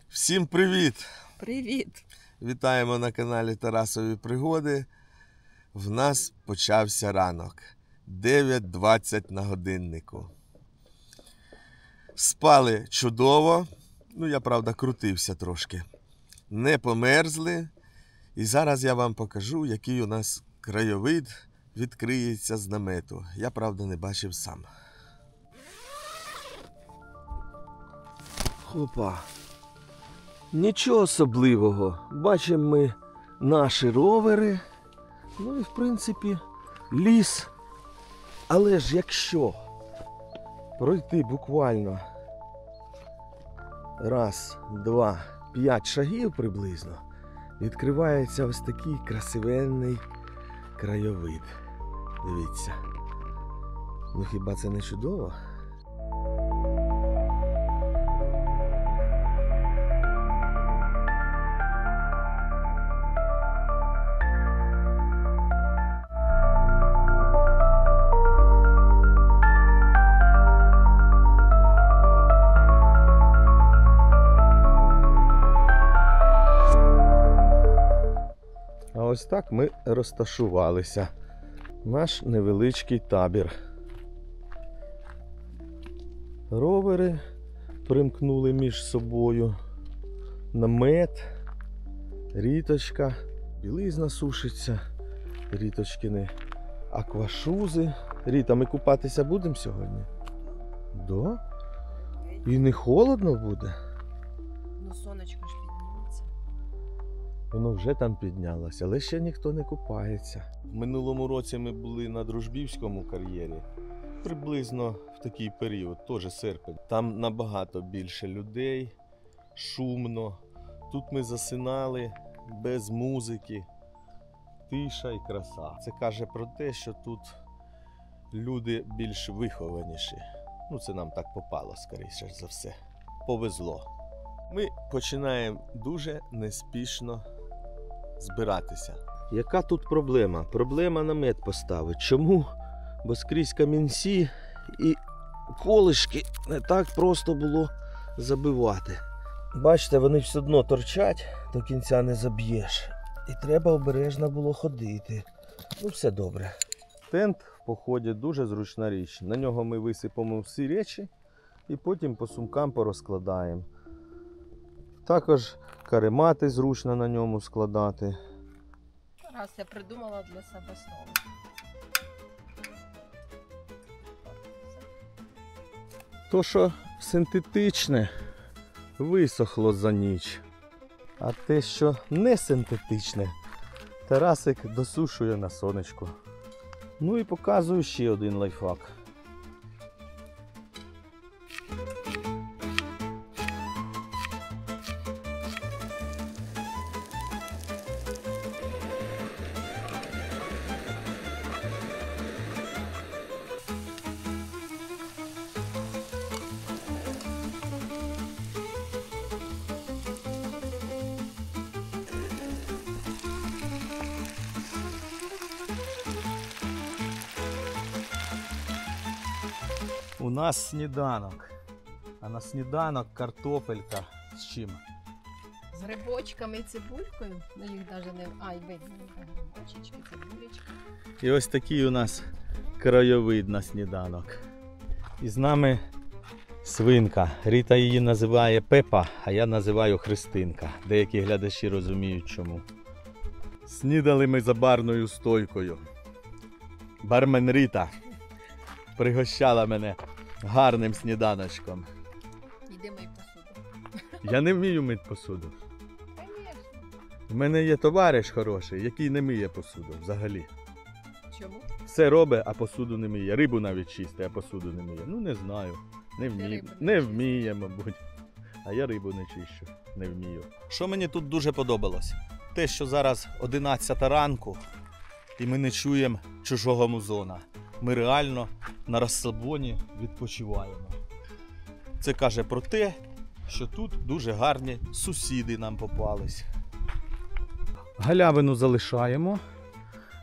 Всім привіт! Привіт! Вітаємо на каналі Тарасові Пригоди. В нас почався ранок. 9:20 на годиннику. Спали чудово. Я, правда, крутився трошки. Не померзли. І зараз я вам покажу, який у нас краєвид відкриється з намету. Я, правда, не бачив сам. Хопа. Нічого особливого. Бачимо ми наші ровери. Ну і, в принципі, ліс. Але ж якщо пройти буквально 1, 2, 5 шагів приблизно, відкривається ось такий красивенний краєвид. Дивіться. Ну хіба це не чудово? Ось так ми розташувалися. Наш невеличкий табір. Ровери примкнули між собою. Намет, ріточка, білизна сушиться, ріточкини аквашузи. Ріта, ми купатися будемо сьогодні? Да? І не холодно буде? Ну, сонечко ж підніметься. Воно вже там піднялося, але ще ніхто не купається. В минулому році ми були на Дружбівському кар'єрі. Приблизно в такий період, теж серпень. Там набагато більше людей, шумно. Тут ми засинали без музики. Тиша і краса. Це каже про те, що тут люди більш вихованіші. Це нам так попало, скоріше за все. Повезло. Ми починаємо дуже неспішно збиратися. Яка тут проблема? Проблема намет поставити. Чому? Бо скрізь камінці і колишки не так просто було забивати. Бачите, вони все одно торчать, до кінця не заб'єш. І треба обережно було ходити. Все добре. Тент в поході дуже зручна річ. На нього ми висипемо всі речі і потім по сумкам порозкладаємо. Також каремати зручно на ньому складати. Раз я придумала для себе слово. То, що синтетичне, висохло за ніч. А те, що не синтетичне, Тарасик досушує на сонечку. І показую ще один лайфхак. У нас сніданок. А на сніданок картопелька з чим? З грибочками і цибулькою. Їх навіть не... видно. Грибочечки, цибулечки. І ось такий у нас краєвид на сніданок. І з нами свинка. Ріта її називає Пепа, а я називаю Христинка. Деякі глядачі розуміють чому. Снідали ми за барною стойкою. Бармен Ріта пригощала мене гарним сніданочком. Іди мий посуду. Я не вмію мити посуду. Звісно. У мене є товариш хороший, який не миє посуду взагалі. Чому? Все робить, а посуду не миє. Рибу навіть чистить, а посуду не миє. Не знаю. Не вміє, мабуть. А я рибу не чищу. Не вмію. Що мені тут дуже подобалось? Те, що зараз 11 ранку і ми не чуємо чужого музона. Ми реально на розслабоні відпочиваємо. Це каже про те, що тут дуже гарні сусіди нам попались. Галявину залишаємо,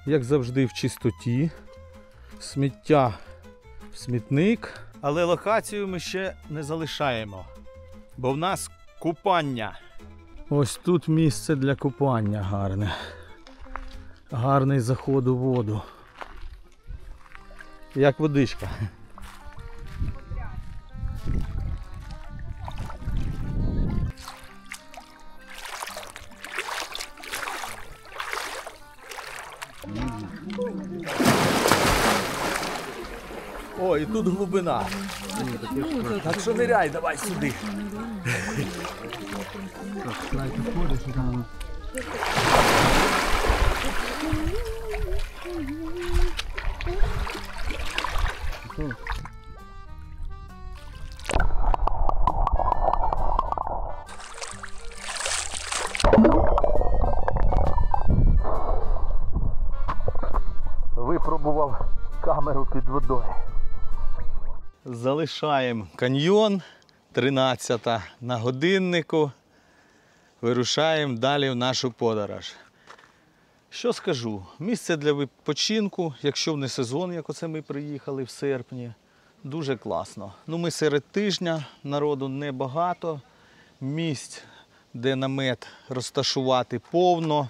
як завжди, в чистоті. Сміття смітник. Але локацію ми ще не залишаємо, бо в нас купання. Ось тут місце для купання гарне. Гарний заход у воду. Як водичка. О, і тут глибина. Так що ниряй, давай сюди. Випробував камеру під водою. Залишаємо каньйон, 13 на годиннику. Вирушаємо далі в нашу подорож. Що скажу? Місце для відпочинку, якщо в не сезон, як оце ми приїхали в серпні, дуже класно. Ну, ми серед тижня, народу небагато, місць, де намет розташувати повно.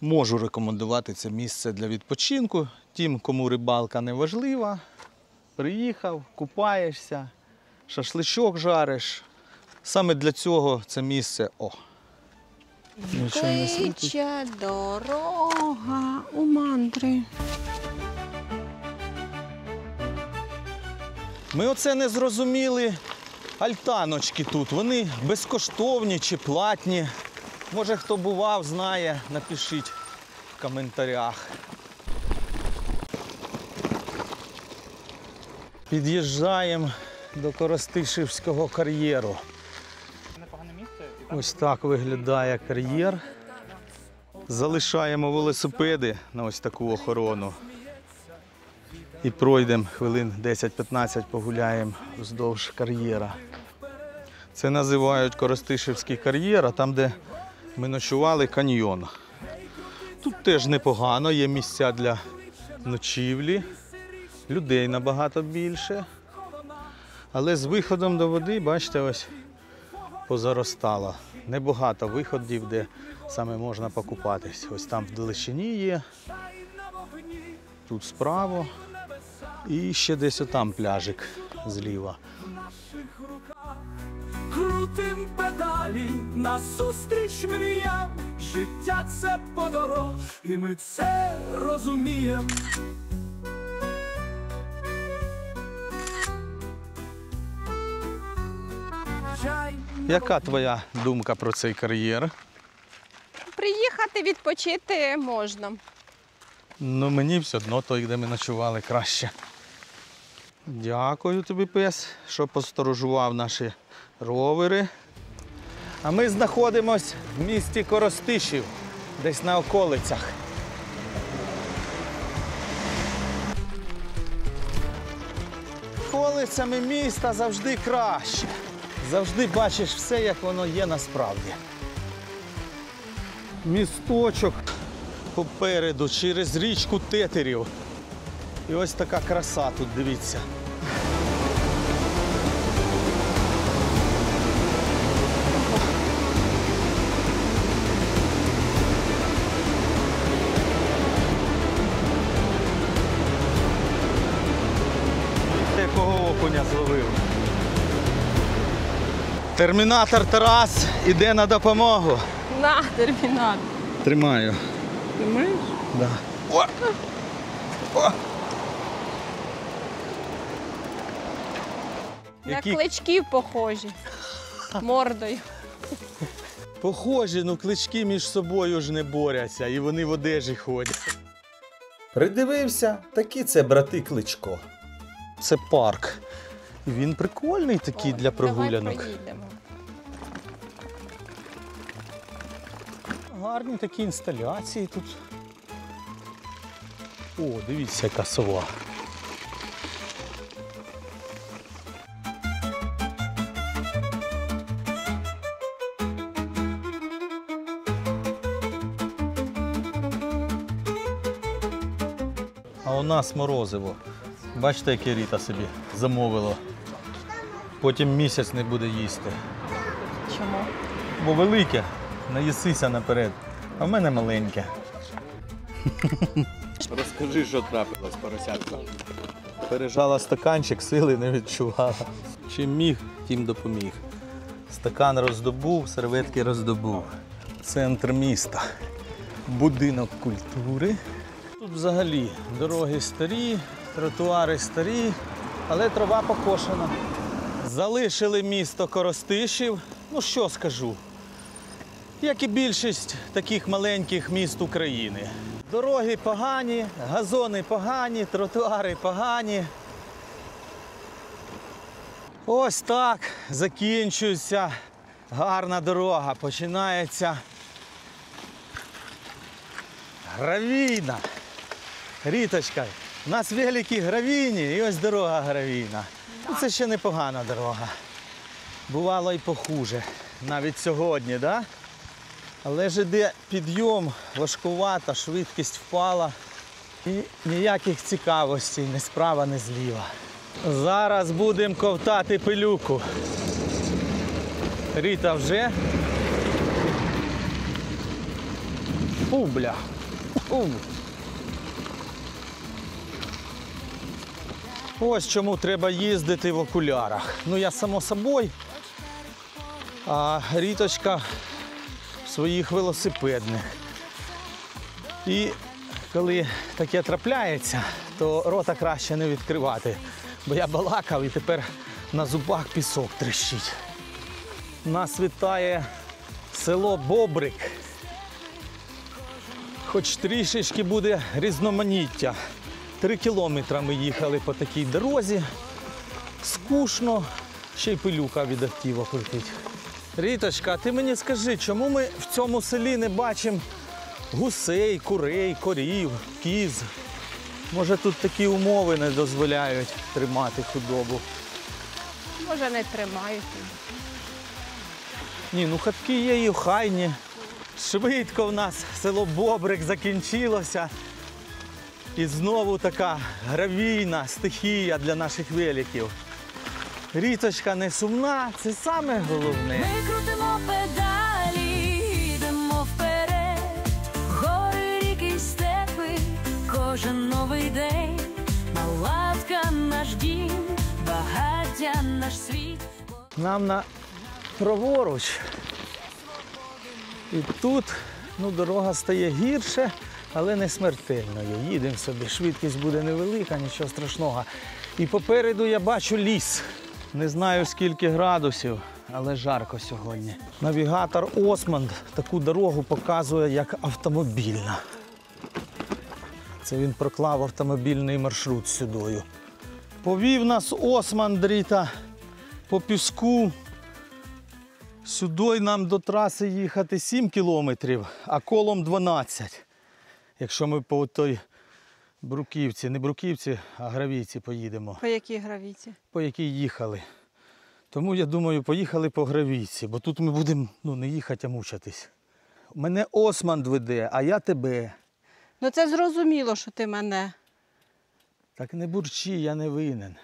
Можу рекомендувати це місце для відпочинку. Тим, кому рибалка не важлива, приїхав, купаєшся, шашличок жариш. Саме для цього це місце. О! Кличе дорога у мандри. Ми оце не зрозуміли. Альтаночки тут, вони безкоштовні чи платні. Може, хто бував, знає, напишіть в коментарях. Під'їжджаємо до Коростишівського кар'єру. Ось так виглядає кар'єр. Залишаємо велосипеди на ось таку охорону. І пройдемо хвилин 10-15, погуляємо вздовж кар'єра. Це називають Коростишівський кар'єр, а там, де ми ночували, каньйон. Тут теж непогано, є місця для ночівлі, людей набагато більше. Але з виходом до води, бачите, ось позаростало. Небагато виходів, де саме можна покупатись. Ось там в далечині є, тут справа і ще десь отам пляжик зліва. Крутим педалі назустріч мріям, життя це подорож, і ми це розуміємо. Яка твоя думка про цей кар'єр? Приїхати відпочити можна. Ну, мені все одно той, де ми ночували, краще. Дякую тобі, пес, що посторожував наші ровери. А ми знаходимося в місті Коростишів, десь на околицях. Околицями міста завжди краще. Завжди бачиш все, як воно є насправді. Місточок попереду через річку Тетерів. І ось така краса тут, дивіться. Якого окуня зловив. Термінатор Тарас іде на допомогу. На, термінатор. Тримаю. Тримаєш? Да. О! О! На кличків похожі. Мордою. Похожі, ну клички між собою ж не борються, і вони в одежі ходять. Придивився, такі це брати Кличко. Це парк. І він прикольний такий для прогулянок. Давай проїдемо. Гарні такі інсталяції тут. О, дивіться, яка сова. А у нас морозиво. Бачите, яке Ріта собі замовило. Потім місяць не буде їсти. Чому? Бо велике, наїсися наперед. А в мене маленьке. Розкажи, що трапилось, поросятка. Пережала стаканчик, сили не відчувала. Чим міг, тим допоміг. Стакан роздобув, серветки роздобув. Центр міста. Будинок культури. Тут взагалі дороги старі, тротуари старі, але трава покошена. Залишили місто Коростишів. Ну що скажу, як і більшість таких маленьких міст України. Дороги погані, газони погані, тротуари погані. Ось так закінчується гарна дорога. Починається гравійна. Ріточка, у нас великі гравійні і ось дорога гравійна. Ну, це ще непогана дорога. Бувало і похуже. Навіть сьогодні, так? Да? Але ж іде підйом, важкувата, швидкість впала. І ніяких цікавостей ні справа, ні зліва. Зараз будемо ковтати пилюку. Ріта вже. Фу, бля. Фу. Ось чому треба їздити в окулярах. Ну, я само собою, а Ріточка в своїх велосипедних. І коли таке трапляється, то рота краще не відкривати. Бо я балакав і тепер на зубах пісок тріщить. Нас вітає село Бобрик. Хоч трішечки буде різноманіття. 3 кілометри ми їхали по такій дорозі. Скучно, ще й пилюка від автівок летить. Ріточка, ти мені скажи, чому ми в цьому селі не бачимо гусей, курей, корів, кіз? Може, тут такі умови не дозволяють тримати худобу? Може, не тримають. Ні, ну хатки є і охайні. Швидко в нас село Бобрик закінчилося. І знову така гравійна стихія для наших великів. Ріточка не сумна, це саме головне. Ми крутимо педалі, йдемо вперед. Гори, ріки й степи, кожен новий день. Палатка наш дім, багаття наш світ. Нам на праворуч. І тут дорога стає гірше, але не смертельною. Їдемо собі, швидкість буде невелика, нічого страшного. І попереду я бачу ліс. Не знаю, скільки градусів, але жарко сьогодні. Навігатор Османд таку дорогу показує як автомобільна. Це він проклав автомобільний маршрут сюдою. Повів нас Османд, Ріта, по піску. Сюди нам до траси їхати 7 кілометрів, а колом 12. Якщо ми по той Бруківці, не Бруківці, а Гравійці поїдемо. По якій гравіці? По якій їхали. Тому, я думаю, поїхали по Гравійці, бо тут ми будемо не їхати, а мучатись. Мене Османд веде, а я тебе. Ну це зрозуміло, що ти мене. Так не бурчи, я не винен.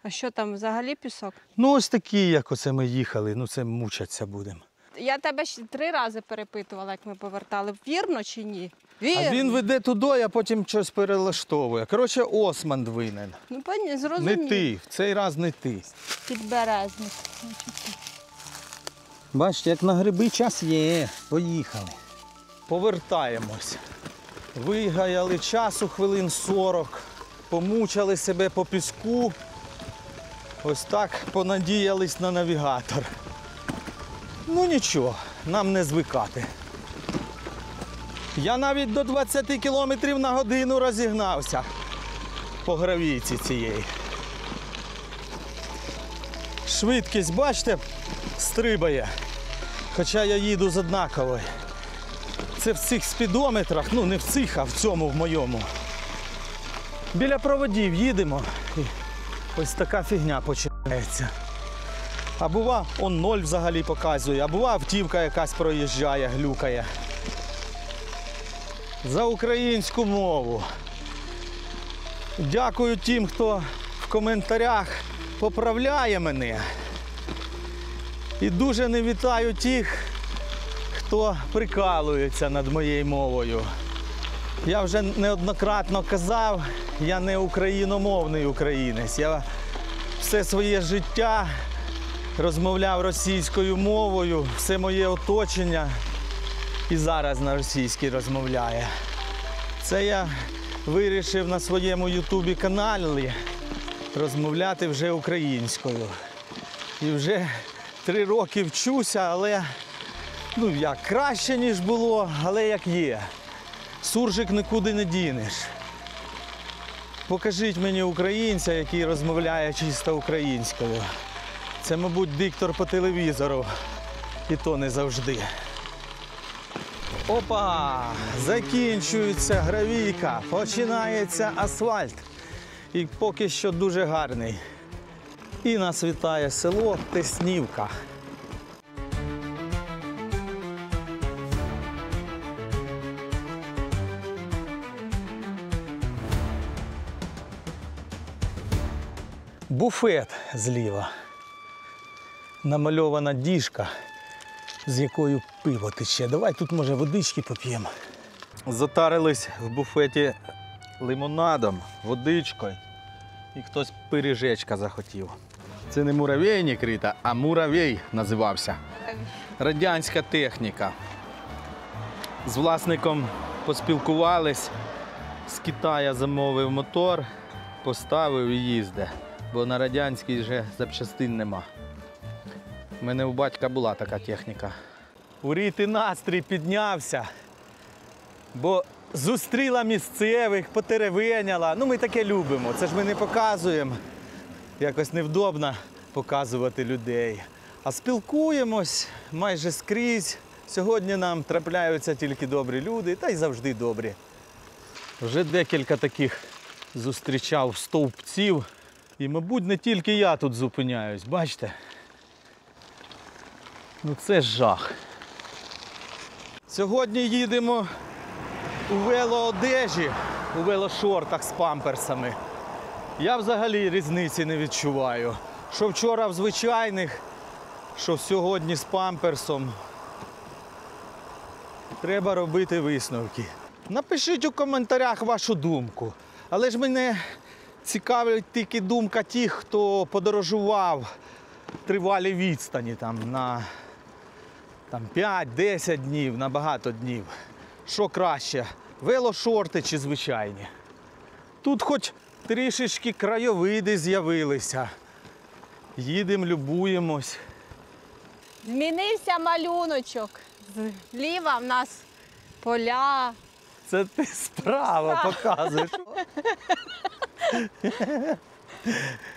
А що там, взагалі пісок? Ну ось такі, як оце ми їхали, це мучатися будемо. Я тебе ще 3 рази перепитувала, як ми повертали. Вірно чи ні? Вірно. А він веде туди, а потім щось перелаштовує. Коротше, Османд винен. Ну, пані, зрозуміло. Не ти, в цей раз не ти. Підберезник. Бачите, як на гриби час є. Поїхали. Повертаємось. Вигаяли часу хвилин 40, помучали себе по піску. Ось так понадіялись на навігатор. Ну нічого, нам не звикати. Я навіть до 20 км на годину розігнався по гравійці цієї. Швидкість, бачите, стрибає. Хоча я їду з однаковою. Це в цих спідометрах, не в цих, а в цьому, в моєму. Біля проводів їдемо. І ось така фігня починається. А бува, он 0 взагалі показує, а бува автівка якась проїжджає, глюкає. За українську мову. Дякую тим, хто в коментарях поправляє мене. І дуже не вітаю тих, хто прикалується над моєю мовою. Я вже неоднократно казав, я не україномовний українець. Я все своє життя розмовляв російською мовою, все моє оточення і зараз на російській розмовляє. Це я вирішив на своєму ютубі-каналі розмовляти вже українською. І вже 3 роки вчуся, але як краще, ніж було, але як є. Суржик нікуди не дінеш. Покажіть мені українця, який розмовляє чисто українською. Це, мабуть, диктор по телевізору. І то не завжди. Опа! Закінчується гравійка, починається асфальт. І поки що дуже гарний. І нас вітає село Теснівка. Буфет зліва. Намальована діжка, з якою пиво тече. Давай тут, може, водички поп'ємо. Затарились в буфеті лимонадом, водичкою. І хтось пиріжечка захотів. Це не муравейник, Рита, а муравей називався. Радянська техніка. З власником поспілкувались. З Китаю замовив мотор, поставив і їздить. Бо на радянській вже запчастин нема. У мене у батька була така техніка. У Ріти настрій піднявся, бо зустріла місцевих, потеревеняла. Ми таке любимо, це ж ми не показуємо. Якось невдобно показувати людей. А спілкуємось майже скрізь. Сьогодні нам трапляються тільки добрі люди, та й завжди добрі. Вже декілька таких зустрічав стовпців. І, мабуть, не тільки я тут зупиняюсь, бачите? Це жах. Сьогодні їдемо у велоодежі, у велошортах з памперсами. Я взагалі різниці не відчуваю. Що вчора в звичайних, що сьогодні з памперсом. Треба робити висновки. Напишіть у коментарях вашу думку. Але ж мене цікавить тільки думка тих, хто подорожував тривалі відстані на 5-10 днів, на багато днів. Що краще, велошорти чи звичайні? Тут хоч трішечки краєвиди з'явилися. Їдемо, любуємось. Змінився малюночок. Зліва в нас поля. Це ти справа показуєш.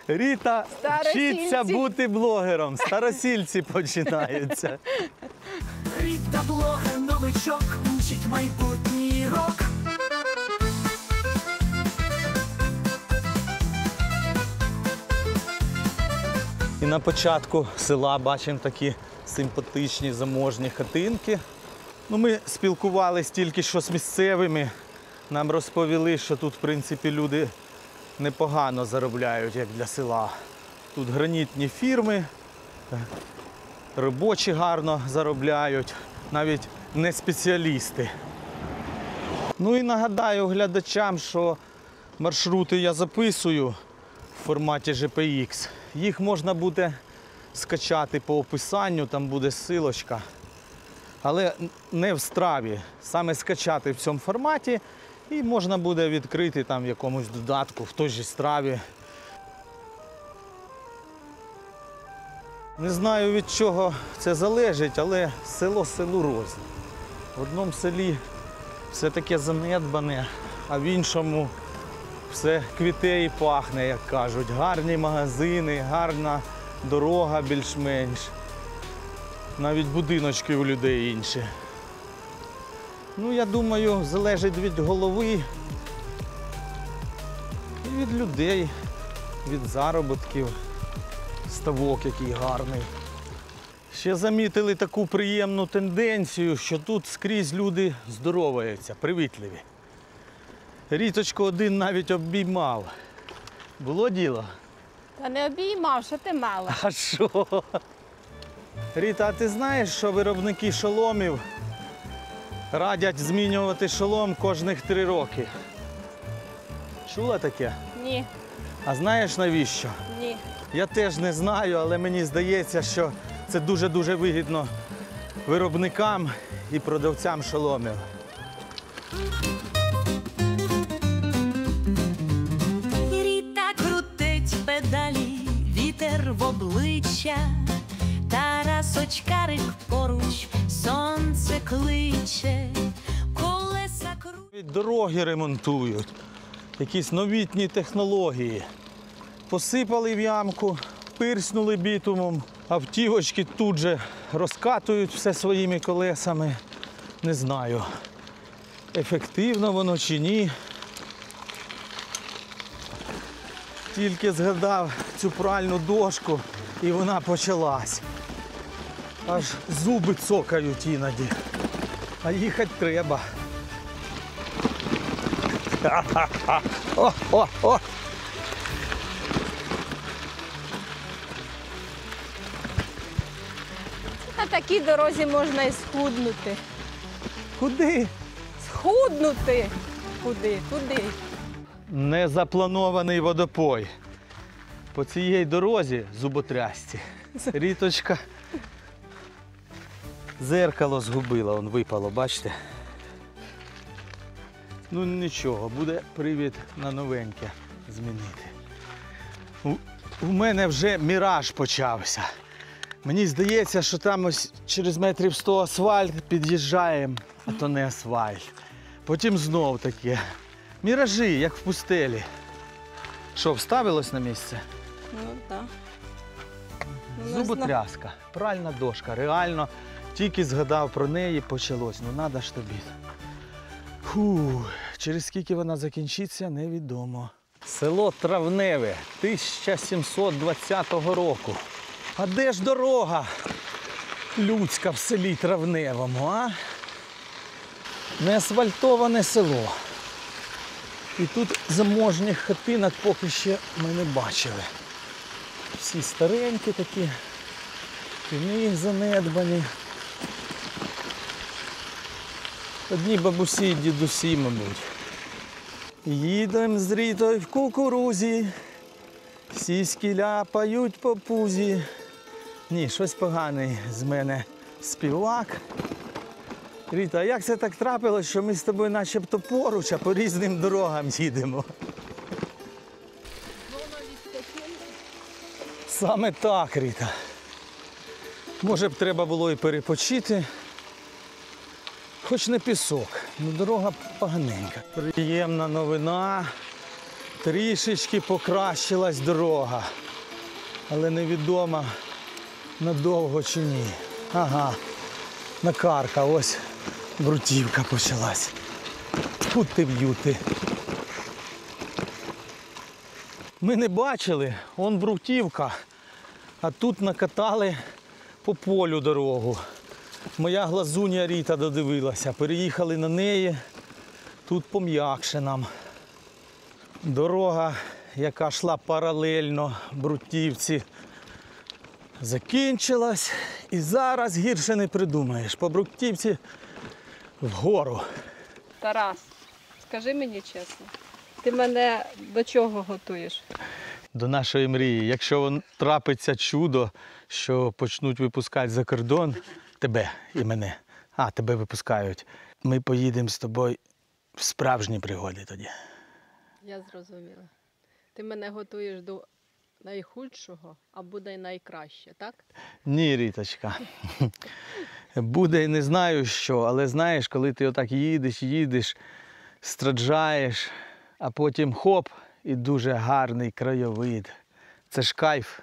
Ріта вчиться бути блогером. Старосільці починаються. Ріта блогер, новичок, учить майбутній рок. І на початку села бачимо такі симпатичні заможні хатинки. Ми спілкувалися тільки що з місцевими. Нам розповіли, що тут, в принципі, люди непогано заробляють, як для села. Тут гранітні фірми, робочі гарно заробляють, навіть не спеціалісти. І нагадаю глядачам, що маршрути я записую в форматі GPX. Їх можна буде скачати по описанню, там буде ссылочка. Але не в Страві. Саме скачати в цьому форматі і можна буде відкрити там в якомусь додатку, в той же Страві. Не знаю, від чого це залежить, але село селу рознь. В одному селі все таке занедбане, а в іншому все квіте і пахне, як кажуть. Гарні магазини, гарна дорога більш-менш. Навіть будиночки у людей інші. Я думаю, залежить від голови і від людей, від заробітків, ставок який гарний. Ще замітили таку приємну тенденцію, що тут скрізь люди здороваються, привітливі. Ріточку один навіть обіймав. Було діло? Та не обіймав, що ти мала? А що? Ріта, а ти знаєш, що виробники шоломів радять змінювати шолом кожних 3 роки? Чула таке? Ні, А знаєш навіщо? ні. Я теж не знаю, але мені здається, що це дуже-дуже вигідно виробникам і продавцям шоломів. Ріта крутить педалі, вітер в обличчя, Тарас очкарик поруч, сонце кличе, колеса крутять. Дороги ремонтують, якісь новітні технології. Посипали в ямку, пирснули бітумом, автівочки тут же розкатують все своїми колесами. Не знаю, ефективно воно чи ні. Тільки згадав цю пральну дошку і вона почалась. Аж зуби цокають іноді. А їхати треба. О, о, о! На такій дорозі можна і схуднути. Куди? Схуднути? Куди? Куди? Незапланований водопой. По цій дорозі зуботрясці. Ріточка зеркало згубила, он випало, бачите? Ну нічого, буде привід на новеньке змінити. У мене вже міраж почався. Мені здається, що там ось через метрів 100 асфальт під'їжджаємо, а то не асфальт. Потім знов таке. Міражі, як в пустелі. Що, вставилось на місце? Ну так. Зуботряска, пральна дошка. Реально, тільки згадав про неї, почалось. Ну, надо ж тобі. Фу, через скільки вона закінчиться, невідомо. Село Травневе, 1720 року. А де ж дорога людська в селі Травневому, а? Не асфальтоване село. І тут заможних хатинок поки ще ми не бачили. Всі старенькі такі, їх занедбані. Одні бабусі і дідусі, мабуть. Їдем з Рітою в кукурузі, сіськи ляпають по пузі. Ні, щось поганий з мене співак. Ріта, а як це так трапилось, що ми з тобою начебто поруч, а по різним дорогам їдемо? Саме так, Ріта. Може б треба було і перепочити. Хоч не пісок, але дорога поганенька. Приємна новина. Трішечки покращилась дорога. Але невідомо, надовго чи ні. Ага, накарка, ось бруківка почалась. Тьфу ти б'юти. Ми не бачили, он бруківка, а тут накатали по полю дорогу. Моя глазуня Ріта додивилася, переїхали на неї, тут пом'якше нам. Дорога, яка йшла паралельно бруківці, закінчилась і зараз гірше не придумаєш. По бруківці вгору. Тарас, скажи мені чесно, ти мене до чого готуєш? До нашої мрії. Якщо трапиться чудо, що почнуть випускати за кордон тебе і мене, тебе випускають, ми поїдемо з тобою в справжні пригоди тоді. Я зрозуміла. Ти мене готуєш до найхудшого, а буде й найкраще, так? Ні, Ріточка. Буде і не знаю що, але знаєш, коли ти отак їдеш, страждаєш, а потім хоп, і дуже гарний краєвид. Це ж кайф.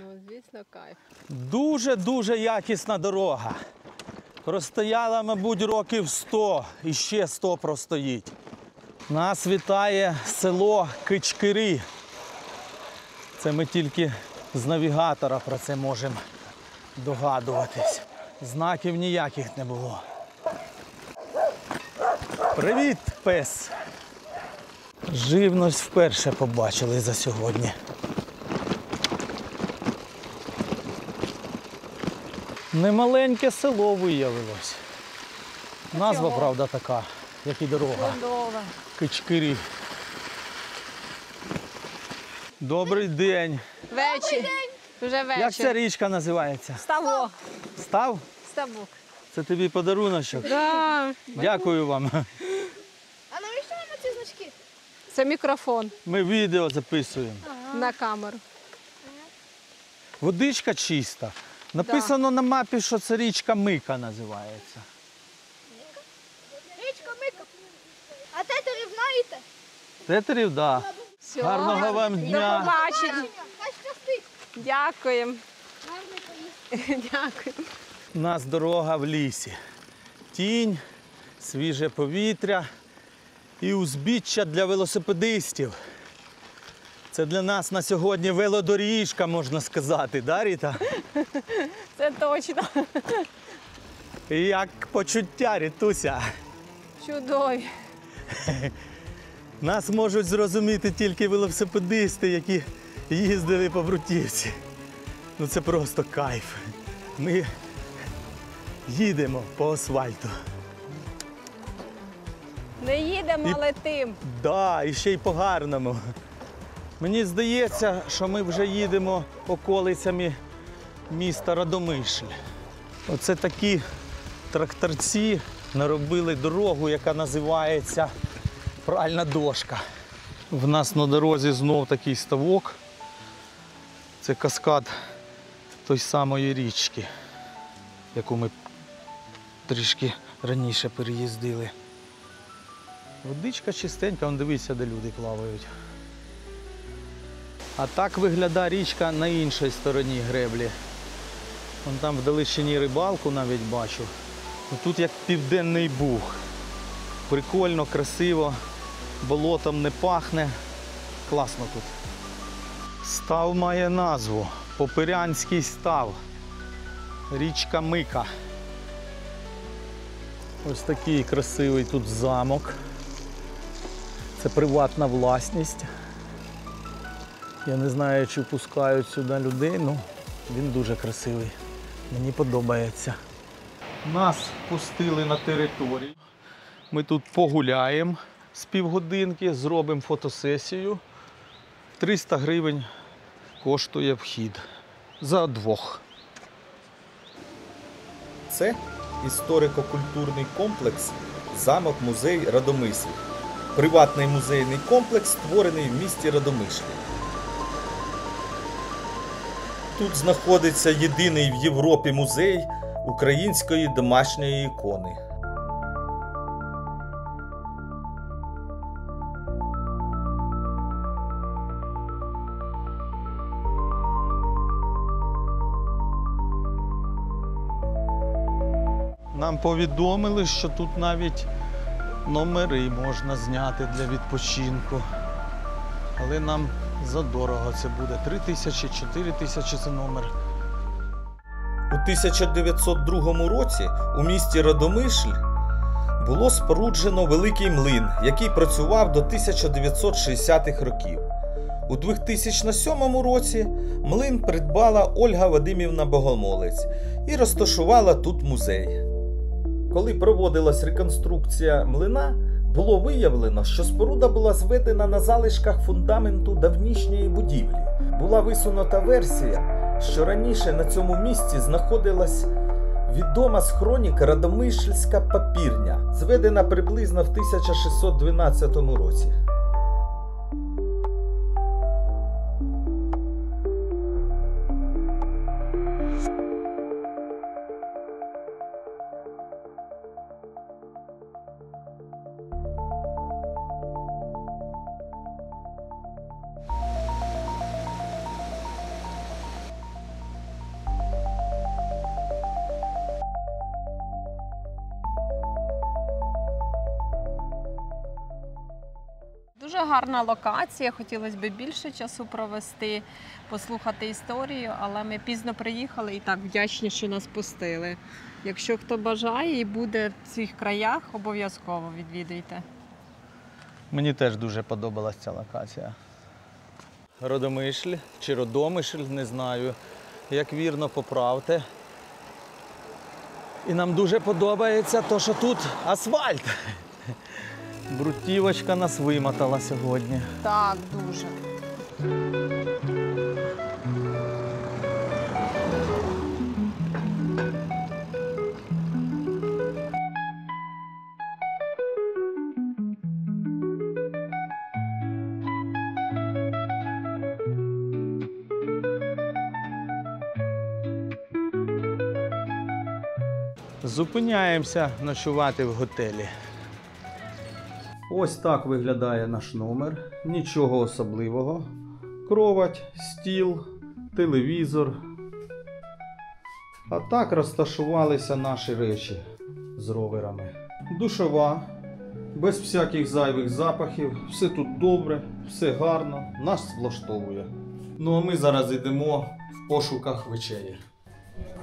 Ну, звісно, кайф. Дуже-дуже якісна дорога. Простояла, мабуть, років 100, і ще 100 простоїть. Нас вітає село Кичкири. Це ми тільки з навігатора про це можемо догадуватись. Знаків ніяких не було. Привіт, пес! Живність вперше побачили за сьогодні. Немаленьке село виявилось. Назва, правда, така, як і дорога. Чудово. Кичкирі. Добрий день. Вечір. Вже вечір. Як ця річка називається? Ставок. Став? Ставок. Це тобі подаруночок. Да. Дякую вам. А навіщо вам ці значки? Це мікрофон Ми відео записуємо. на камеру. Водичка чиста. Написано на мапі, що це річка Мика називається. Річка Мика. А тетерів знаєте? Тетерів, так. Да. Все. Гарного вам До дня. побачення. Хай щастить. Дякуємо. Гарний поїзд. Дякую. У нас дорога в лісі. Тінь, свіже повітря і узбіччя для велосипедистів. Це для нас на сьогодні велодоріжка, можна сказати, да, Ріта? Це точно. І як почуття, Рітуся? Чудові. Нас можуть зрозуміти тільки велосипедисти, які їздили по Брутівці. Ну це просто кайф. Ми їдемо по асфальту. Не їдемо, І- а летим. Да, і ще й по-гарному. Мені здається, що ми вже їдемо околицями міста Радомишль. Оце такі тракторці наробили дорогу, яка називається Пральна дошка. В нас на дорозі знов такий ставок. Це каскад той самої річки, яку ми трішки раніше переїздили. Водичка чистенька, вон дивіться, де люди плавають. А так виглядає річка на іншій стороні греблі. Вон там вдалечині рибалку навіть бачу. Тут як Південний Буг. Прикольно, красиво, болотом не пахне. Класно тут. Став має назву. Попирянський став. Річка Мика. Ось такий красивий тут замок. Це приватна власність. Я не знаю, чи пускають сюди людей, але він дуже красивий. Мені подобається. Нас пустили на територію. Ми тут погуляємо з півгодинки, зробимо фотосесію. 300 гривень коштує вхід за двох. Це історико-культурний комплекс «Замок-музей Радомисль». Приватний музейний комплекс, створений в місті Радомишлі. Тут знаходиться єдиний в Європі музей української домашньої ікони. Нам повідомили, що тут навіть номери можна зняти для відпочинку. Але нам задорого це буде. 3 тисячі, 4 тисячі це номер. У 1902 році у місті Радомишль було споруджено великий млин, який працював до 1960-х років. У 2007 році млин придбала Ольга Вадимівна Богомолець і розташувала тут музей. Коли проводилась реконструкція млина, було виявлено, що споруда була зведена на залишках фундаменту давнішньої будівлі. Була висунута версія, що раніше на цьому місці знаходилась відома з хроніки Радомишльська папірня, зведена приблизно в 1612 році. Дуже гарна локація, хотілося б більше часу провести, послухати історію, але ми пізно приїхали і так вдячні, що нас пустили. Якщо хто бажає і буде в цих краях, обов'язково відвідуйте. Мені теж дуже подобалась ця локація. Родомишль чи Родомишль, не знаю, як вірно, поправте. І нам дуже подобається те, що тут асфальт. Бруківочка нас вимотала сьогодні. Так, дуже. Зупиняємося ночувати в готелі. Ось так виглядає наш номер. Нічого особливого. Кровать, стіл, телевізор. А так розташувалися наші речі з роверами. Душова, без всяких зайвих запахів. Все тут добре, все гарно, нас влаштовує. Ну а ми зараз йдемо в пошуках вечері.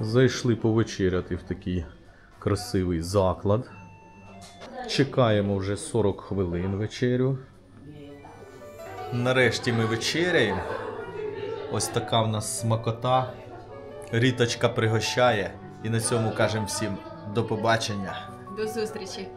Зайшли повечеряти в такий красивий заклад. Чекаємо вже 40 хвилин вечерю. Нарешті ми вечеряємо. Ось така в нас смакота. Ріточка пригощає. І на цьому кажемо всім до побачення. До зустрічі!